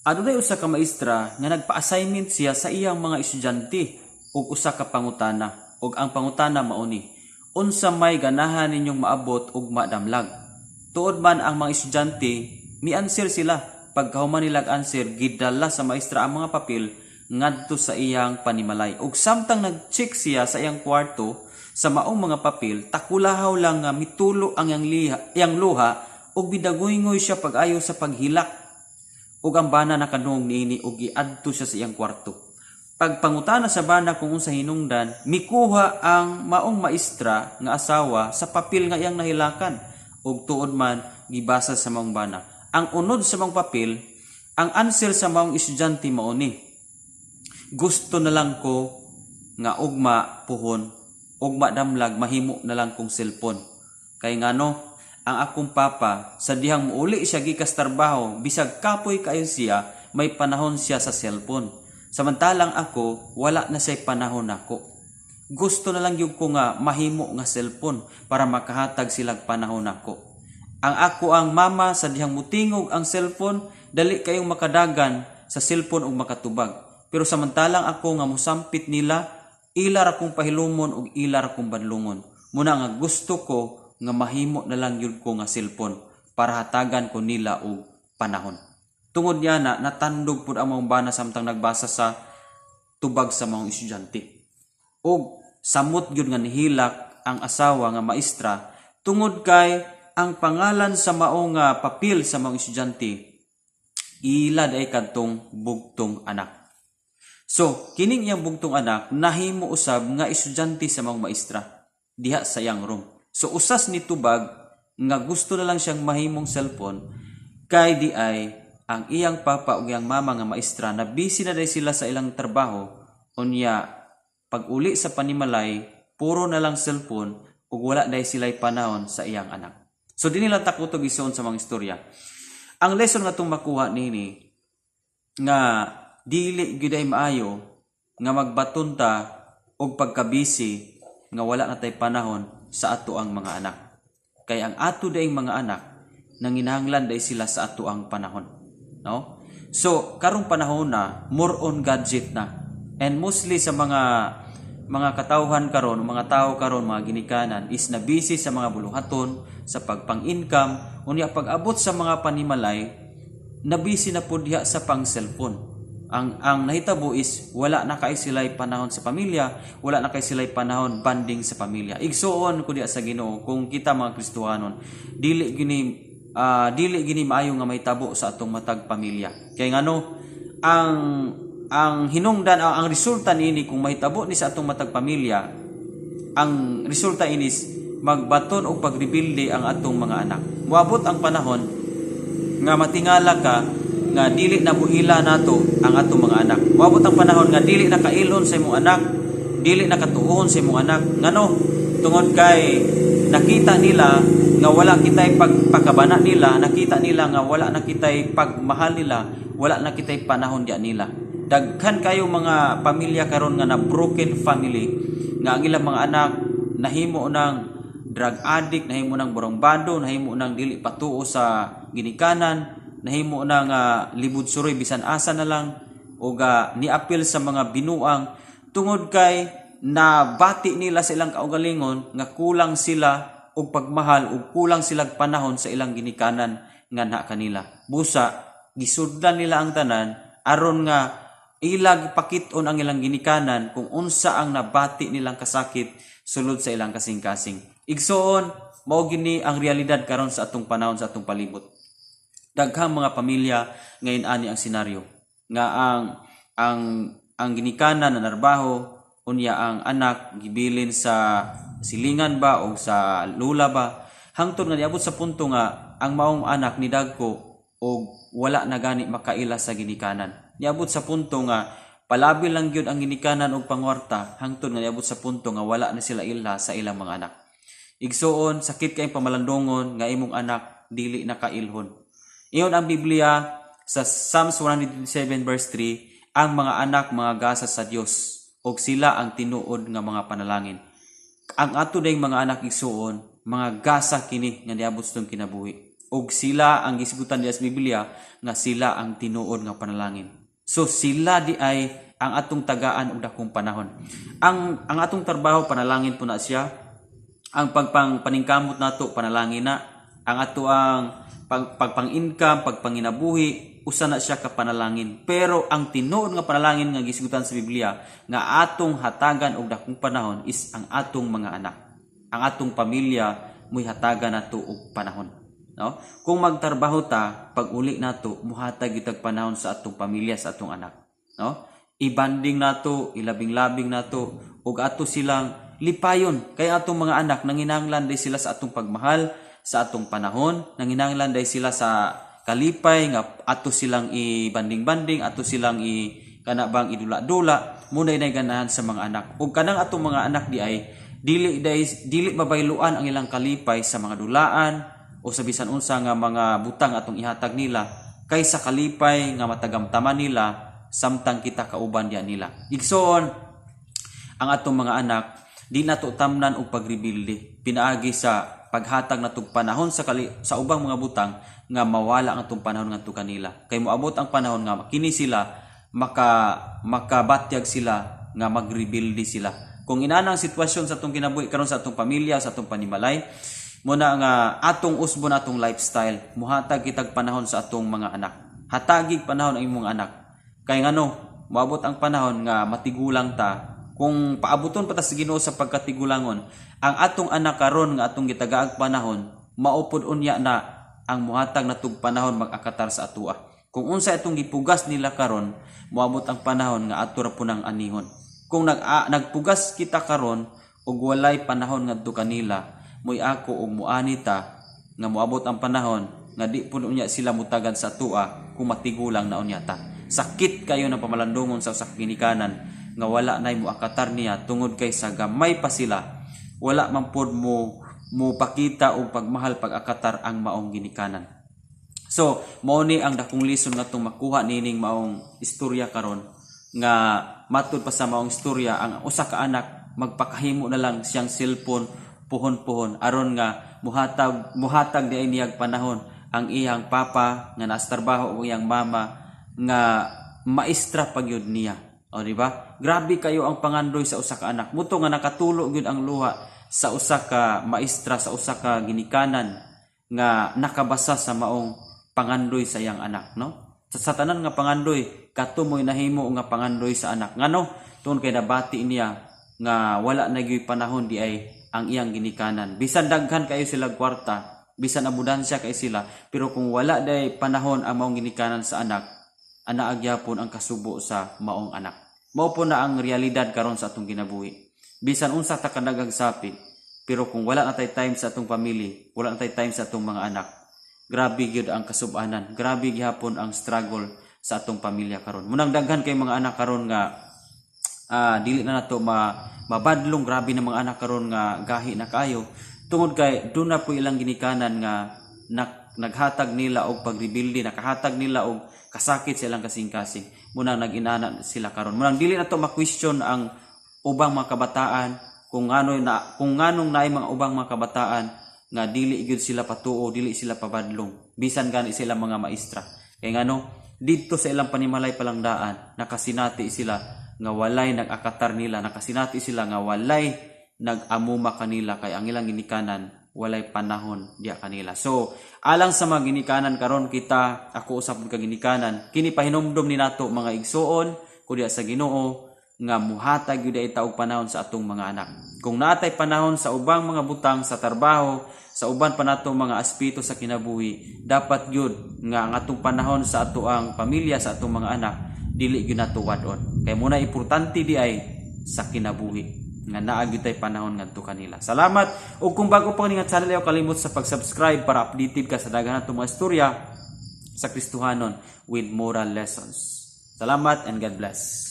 Adunay usa ka maestra nga nagpa-assignment siya sa iyang mga estudyante og usa ka pangutana ug ang pangutana mao ni: unsa may ganahan ninyong maabot ug madamlag? Tuod man ang mga estudyante, mi-answer sila. Pagkahuman nilag answer, gidala sa maestra ang mga papel ngadto sa iyang panimalay. Ug samtang nag-check siya sa iyang kwarto sa maong mga papel, takulahaw lang nga mitulo ang iyang luha ug bidagoy-ngoy siya pag-ayo sa paghilak. Ug ang bana nakadungog niini ug giadto siya sa iyang kwarto. Pagpangutana sa bana kung unsa hinungdan, mikuha ang maong maestra nga asawa sa papel nga iyang nahilakan ug tuod man gibasa sa maong bana. Ang unod sa maong papel, ang answer sa maong estudyante mao ni: gusto na lang ko nga ugma puhon, ugma damlag mahimo na lang kong cellphone. Kay ngano, ang akong papa sa dihang muuli siya gikas trabaho, bisag kapoy kayo siya, may panahon siya sa cellphone. Samantalang ako, wala na siya panahon nako. Gusto na lang yung ko nga mahimo nga cellphone para makahatag silag panahon nako. Ang ako ang mama sa dihang mutingog ang cellphone, dali kayong makadagan sa cellphone ug makatubag. Pero samantalang ako nga musampit nila, ilar akong pahilumon ug ilar akong banlungon. Muna nga gusto ko nga mahimo na lang yun ko nga cellphone para hatagan ko nila og panahon. Tungod niya na natandog pud ang mga bana samtang nagbasa sa tubag sa mga estudyante. Og samot gyud nga nihilak ang asawa nga maestra tungod kay ang pangalan sa mao nga papel sa mga estudyante ila day kadtong bugtong anak. So, kining iyang bugtong anak nahimo usab nga estudyante sa mga maestra diha sa iyang room. So usas ni tubag nga gusto na lang siyang mahimong cellphone kay di ay ang iyang papa ug iyang mama nga maestra na busy na day sila sa ilang trabaho, unya pag uli sa panimalay puro na lang cellphone ug wala day sila'y panahon sa iyang anak. So di nila takutog isuon sa mga istorya. Ang lesson nga itong makuha nini nga dili gyud ay maayo nga magbaton ta og pagka-busy nga wala na tay panahon sa ato ang mga anak. Kay ang ato daing mga anak nanginahanglan day sila sa ato ang panahon. No? So, karong panahon na more on gadget na. And mostly sa mga katawhan karon, mga tao karon, mga ginikanan is na busy sa mga buluhaton, sa pagpang-income, unya pag-abot sa mga panimalay, na busy na pud diha sa pang-cellphone. Ang nahitabo is wala na kay sila'y panahon sa pamilya, wala na kay sila'y panahon banding sa pamilya. Igsuon ko diha sa Ginoo kung kita mga Kristohanon, dili gini maayo nga mahitabo sa atong matag pamilya. Kay ngano ang hinungdan ang resulta niini kung mahitabo ni sa atong matag pamilya, ang resulta inis magbaton og pagrebuilde ang atong mga anak. Moabot ang panahon nga matingala ka nga dili na buhila nato ang atong mga anak. Moabot ang panahon nga dili na kailhon sa imong anak, dili na katuon sa imong anak. Ngano? Tungod kay nakita nila nga wala kitay pagpakabana nila, nakita nila nga wala na kitay pagmahal nila, wala na kitay panahon diya nila. Daghan kayo mga pamilya karon nga na broken family nga ang ilang mga anak nahimo ng drug addict, nahimo ng borongbado, nahimo ng dili patuo sa ginikanan, nahimo ng libod suroy bisan asa na lang o niapil sa mga binuang tungod kay nabati nila sa ilang kaugalingon nga kulang sila og pagmahal ug kulang silang panahon sa ilang ginikanan nga na kanila. Busa gisudlan nila ang tanan aron nga ilag pakit-on ang ilang ginikanan kung unsa ang nabati nilang kasakit sulod sa ilang kasing-kasing. Igsoon mao gini ang realidad karon sa atong panahon sa atong palibot. Daghang mga pamilya ngayon ani ang senaryo nga ang ginikanan na narbaho unya ang anak gibilin sa silingan ba o sa lula ba hangtod nga niabot sa punto nga ang maong anak ni dagko og wala na gani makaila sa ginikanan. Niabot sa punto nga palabi lang gyud ang ginikanan og pangwarta hangtod nga niabot sa punto nga wala na sila ila sa ilang mga anak. Igsoon sakit kay pamalandongon nga imong anak dili nakailhon. Iyon ang Biblia sa Psalms 127 verse 3, ang mga anak mga gasa sa Dios og sila ang tinuod nga mga panalangin. Ang ato dayng mga anak igsuon, mga gasa kini nga niabot sa kinabuhi. og sila ang gisigutan diya sa Biblia nga sila ang tinuod nga panalangin. So sila di ay ang atong tagaan og dakong panahon. Ang atong trabaho panalangin po na siya. Ang paningkamot nato panalangin na. Ang ato ang pagpang-income, pagpanginabuhi, usa na siya ka panalangin. Pero ang tinuod nga panalangin nga gisigutan sa Biblia nga atong hatagan og dakong panahon is ang atong mga anak. Ang atong pamilya mo'y hatagan nato og panahon. No? Kung magtrabaho ta, pag uli nato, muhatag itag panahon sa atong pamilya, sa atong anak. No? Ibanding nato, ilabing-labing nato, ug ato silang lipayon. Kaya atong mga anak, nanginahanglan day sila sa atong pagmahal, sa atong panahon, nanginahanglan day sila sa kalipay, nga ato silang ibanding-banding, ato silang kanabang idula-dula, muna inay ganahan sa mga anak. Ug kanang atong mga anak di ay, dili mabayluan ang ilang kalipay sa mga dulaan, o sa bisan unsa nga mga butang atong ihatag nila kaysa kalipay nga matagamtaman nila samtang kita kauban diyan nila. Igsoon ang atong mga anak di nato tamnan og pagrebilde pinaagi sa paghatag natong panahon sa ubang mga butang nga mawala ang atong panahon ngadto kanila. Kay moabot ang panahon nga kini sila makabatyag sila nga magrebilde sila. Kung inanang sitwasyon sa atong kinabuhi karon sa atong pamilya, sa atong panimalay, muna nga atong usbon atong lifestyle, muhatag kitag panahon sa atong mga anak. Hatagig panahon ang imong anak. Kay ngano, moabot ang panahon nga matigulang ta. Kung paabuton pa ta sa Ginoo sa pagkatigulangon, ang atong anak karon nga atong gitagaag panahon, maupod unya na ang muhatag natug panahon mag-akatar sa atua. Kung unsa itong gipugas nila karon, moabot ang panahon nga ato ra punang anihon. Kung nagpugas kita karon ug walay panahon ngadto kanila, mo'y ako og muanita nga moabot ang panahon nga di puno niya sila mutagad sa tua kung matigulang na unya ta. Sakit kayo ng pamalandungon sa usak ginikanan nga wala nay moakatar niya tungod kay sa gamay pa sila wala man pod mo pakita og pagmahal pag-akatar ang maong ginikanan. So mao ni ang dakong lesson nga tong makuha nining maong istorya karon nga matud pa sa maong istorya ang usa ka anak magpakahimo na lang siyang cellphone puhon-puhon aron nga muhatag di ay niyag panahon ang iyang papa nga nasa trabaho o iyang mama nga maestra pagyud niya. O di ba? Grabe kayo ang pangandoy sa usa ka anak. Muto nga nakatulo gyud ang luha sa usa ka maestra, sa usa ka ginikanan nga nakabasa sa maong pangandoy sa iyang anak, no? Sa tanan nga pangandoy, katumoy nahimo nga pangandoy sa anak. Ngano? Tungod kay nabati niya nga wala na gyud panahon di ay ang iyang ginikanan. Bisan daghan kayo sila kwarta, bisan abudansya kay sila, pero kung wala day panahon ang maong ginikanan sa anak, anaagya-pon ang kasubo sa maong anak. Mao po na ang realidad karon sa atong ginabuhi. Bisan unsa ta kadaghang sapi, pero kung wala na tay time sa atong pamilya, wala na tay time sa atong mga anak, grabe gyud ang kasub-anan, grabe gihapon ang struggle sa atong pamilya karon. Munang daghan kay mga anak karon nga dili na nato mabadlong, grabe na mga anak karon nga gahi na kayo tungod kay do na po ilang ginikanan nga naghatag nila og pagrebilde, nakahatag nila og kasakit sa ilang kasing-kasing. Munang nag-inana sila karon. Munang dili na to ma-question ang ubang mga kabataan kung nganong naay mga ubang mga kabataan nga dili gyud sila patuo, dili sila pabadlong. Bisan gani sila mga maestra. Kay ngano didto sa ilang panimalay palangdaan nakasinati sila nga walay nag-akatar nila, nakasinati sila nga walay nag-amuma kanila kay ang ilang ginikanan walay panahon diya kanila. So alang sa mga ginikanan karon kita, ako usab ka ginikanan, kini pahinumdom ni nato mga igsuon kudiya sa Ginoo nga muhatag gyud ita og panahon sa atong mga anak. Kung natay panahon sa ubang mga butang sa trabaho, sa uban pa nato mga aspeto sa kinabuhi, dapat gyud nga ang atong panahon sa ato ang pamilya, sa atong mga anak dili gyud nato wadon. Kay muna importante di ay sa kinabuhi nga naa gyud tay panahon ngadto kanila. Salamat. Ug kung bago pa ning channel ayo kalimot sa pag-subscribe para updated ka sa daghan natong mga istorya sa Kristohanon with moral lessons. Salamat and God bless.